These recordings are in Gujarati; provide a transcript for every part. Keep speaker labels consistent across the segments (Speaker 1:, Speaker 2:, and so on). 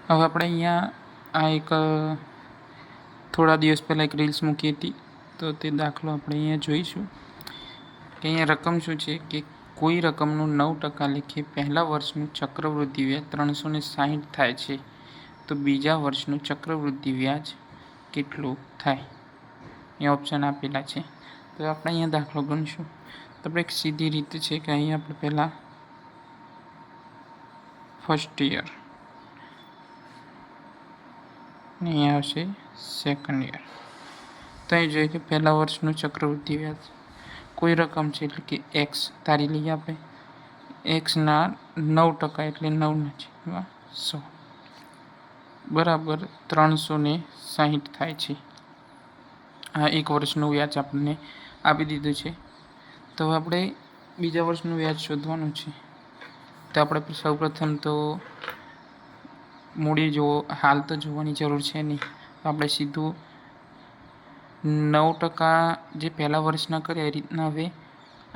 Speaker 1: હવે આપણે અહીંયા આ એક થોડા દિવસ પહેલાં એક રીલ્સ મૂકી હતી, તો તે દાખલો આપણે અહીંયા જોઈશું કે અહીંયા રકમ શું છે કે કોઈ રકમનું 9% લેખે પહેલા વર્ષનું ચક્રવૃદ્ધિ વ્યાજ 360 થાય છે, તો બીજા વર્ષનું ચક્રવૃદ્ધિ વ્યાજ કેટલું થાય? એ ઓપ્શન આપેલા છે. તો આપણે અહીંયા દાખલો ગણીશું. તો આપણે એક સીધી રીત છે કે અહીંયા આપણે પહેલાં ફર્સ્ટ યર અને અહીંયા આવશે સેકન્ડ યર. તો અહીં જોઈએ કે પહેલા વર્ષનું ચક્રવૃદ્ધિ વ્યાજ કોઈ રકમ છે એટલે કે એક્સ તારી લઈએ આપણે. એક્સના 9% એટલે 9/100 બરાબર 360 થાય છે. આ એક વર્ષનું વ્યાજ આપણને આપી દીધું છે. તો આપણે બીજા વર્ષનું વ્યાજ શોધવાનું છે. તો આપણે સૌપ્રથમ તો મૂડી હાલ તો જોવાની જરૂર છે નહીં. આપણે સીધું 9% જે પહેલા વર્ષના કર્યા એ રીતના હવે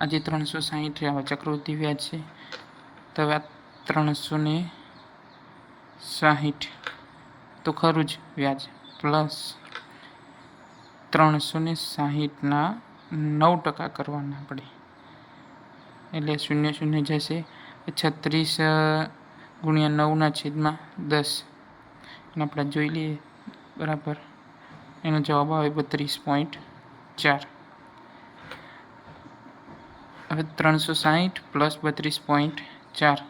Speaker 1: આજે 360 આવે ચક્રવૃદ્ધિ વ્યાજ છે. તો હવે 360 તો ખરું જ વ્યાજ પ્લસ 360ના 9% કરવાના આપણે, એટલે 0 જશે. 36 ગુણ્યા 9/10 અને આપણે જોઈ લઈએ બરાબર. એનો જવાબ આવે 32.4. હવે 360 પ્લસ 32.4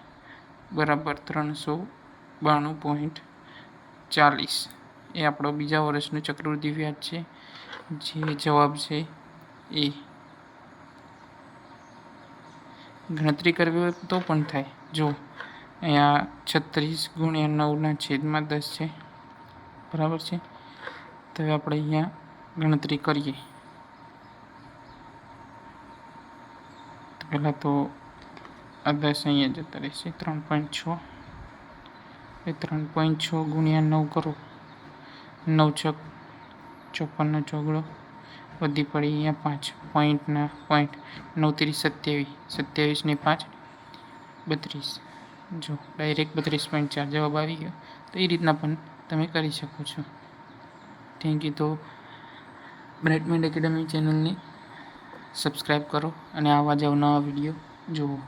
Speaker 1: બરાબર 392.40 એ આપણો બીજા વર્ષનું ચક્રવૃદ્ધિ વ્યાજ છે, જે જવાબ છે એ. ગણતરી કરવી હોય તો પણ થાય. જો અહીંયા 36 ગુણ્યા 9/10 છે બરાબર છે. તો હવે આપણે અહીંયા ગણતરી કરીએ. તો પહેલાં તો આ 10 અહીંયા જતા રહેશે. 3.6 એ 3.6 ગુણ્યા 9 કરો. 9 × 54 ચોગડો વધી પડી અહીંયા 5 પોઈન્ટના પોઈન્ટ 9 × 27 27 ને 5 32. જો ડાયરેક્ટ 32.4 જવાબ આવી ગયો. તો એ રીતના પણ તમે કરી શકો છો. Thank you. તો બ્રાઇટ માઇન્ડ એકેડમી ચેનલને સબસ્ક્રાઈબ કરો અને આવા જ અવનવા વિડીયો જુઓ.